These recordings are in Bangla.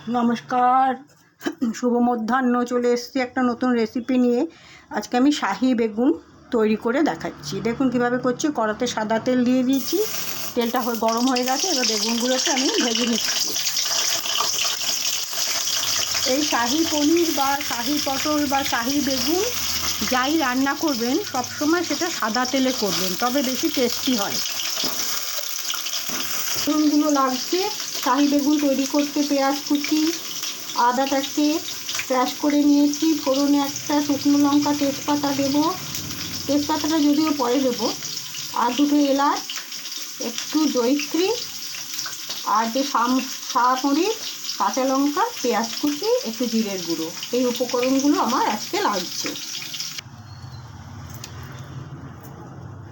নমস্কার, শুভ মধ্যাহ্ন। চলে এসেছি একটা নতুন রেসিপি নিয়ে। আজকে আমি শাহি বেগুন তৈরি করে দেখাচ্ছি। দেখুন কিভাবে করছি। কড়াতে সাদা তেল দিয়ে দিয়েছি, তেলটা গরম হয়ে গেছে। এবার বেগুনগুলোকে আমি ভেজে নিচ্ছি। এই শাহি পনির বা শাহি পটল বা শাহি বেগুন যাই রান্না করবেন সবসময় সেটা সাদা তেলে করবেন, তবে বেশি টেস্টি হয়। বেগুনগুলো লাগছে। শাহি বেগুন তৈরি করতে পেঁয়াজ কুচি, আদাটাকে ক্রাশ করে নিয়েছি। ফোড়নে একটা শুকনো লঙ্কা, তেজপাতা দেবো। তেজপাতাটা যদিও পরে দেবো। আর দুটো এলাচ, একটু জয়িত্রী, আর যে মরিচ, কাঁচা লঙ্কা, পেঁয়াজ কুচি, একটু জিরের গুঁড়ো। এই উপকরণগুলো আমার আজকে লাগছে।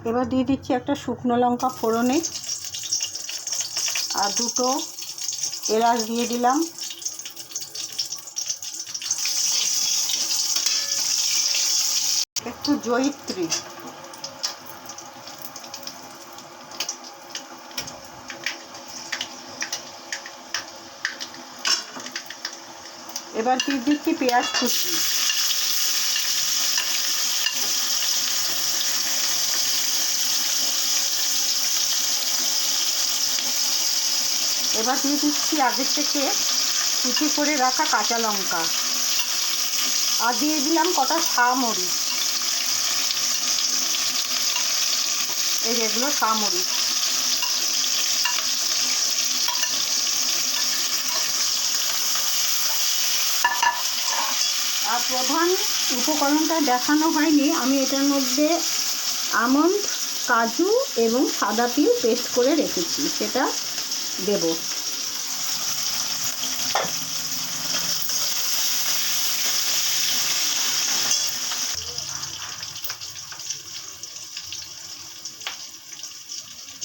এবার দিয়ে দিচ্ছি একটা শুকনো লঙ্কা ফোড়নে, আর দুটো এলাচ দিয়ে দিলাম। একটু জয়িত্রী, এবার দিয়ে দিচ্ছি পেঁয়াজ কুচি। এবার দিয়ে দিচ্ছি আগে থেকে কুচি করে রাখা কাঁচা লঙ্কা, আর দিয়ে দিলাম কটা মরিচ। এই যেগুলো মরিচ। আর প্রধান উপকরণটা দেখানো হয়নি, আমি এটার মধ্যে আমন্ড, কাজু এবং সাদা তিল পেস্ট করে রেখেছি, সেটা দেব।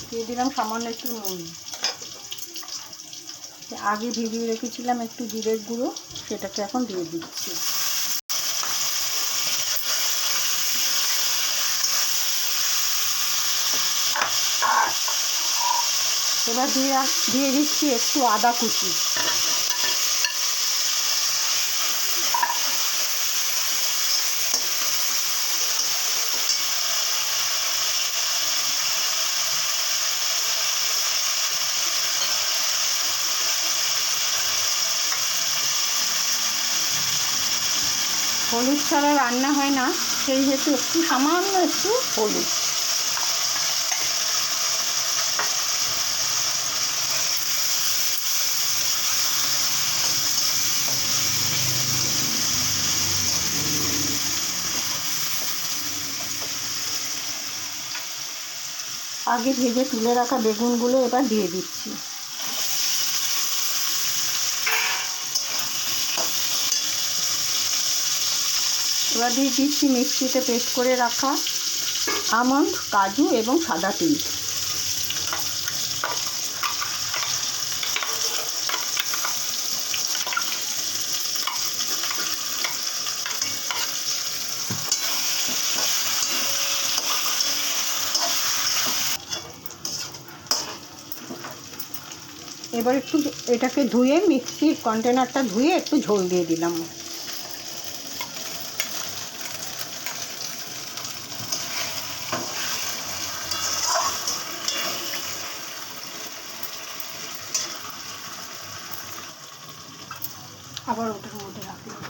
দিয়ে দিলাম সামান্য একটু নুন। আগে ভিজিয়ে রেখেছিলাম একটু জিরের গুঁড়ো, সেটাকে এখন দিয়ে দিচ্ছি। এবার দিয়ে দিচ্ছি একটু আদা কুচি। হলুদ ছাড়া রান্না হয় না, সেই হেতু একটু সামান্য একটু হলুদ। আগে ভেজে তুলে রাখা বেগুনগুলো এবার দিয়ে দিচ্ছি। এবার দিয়ে দিচ্ছি মিক্সিতে পেস্ট করে রাখা আমন্ড, কাজু এবং সাদা তিল। এবার একটু এটাকে ধুয়ে, মিক্সির কন্টেনারটা ধুয়ে একটু ঝোল দিয়ে দিলাম। আবার ওটার মধ্যে রাখলাম।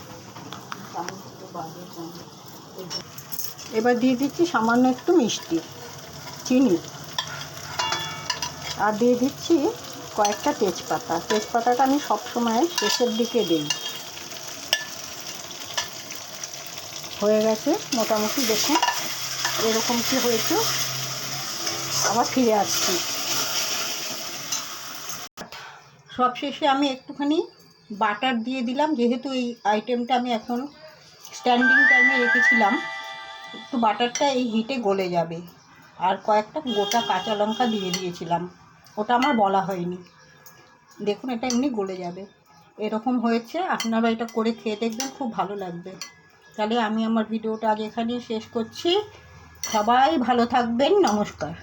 এবার দিয়ে দিচ্ছি সামান্য একটু মিষ্টি, চিনি, আর দিয়ে দিচ্ছি কয়েকটা তেজপাতা। তেজপাতাটা আমি সবসময় শেষের দিকে দিই। হয়ে গেছে মোটামুটি, দেখুন এরকম কি হয়েছে। আবার ফিরে আসছি। সবশেষে আমি একটুখানি বাটার দিয়ে দিলাম, যেহেতু এই আইটেমটা আমি এখন স্ট্যান্ডিং টাইমে রেখেছিলাম, একটু বাটারটা এই হিটে গলে যাবে। আর কয়েকটা গোটা কাঁচা লঙ্কা দিয়ে দিয়েছিলাম, ওটা আমার বলা হয়নি। দেখুন এটা এমনি গলে যাবে। এরকম হয়েছে, আপনারা এটা করে খেয়ে দেখবেন, খুব ভালো লাগবে। তাহলে আমি আমার ভিডিওটা আজ এখানেই শেষ করছি। সবাই ভালো থাকবেন, নমস্কার।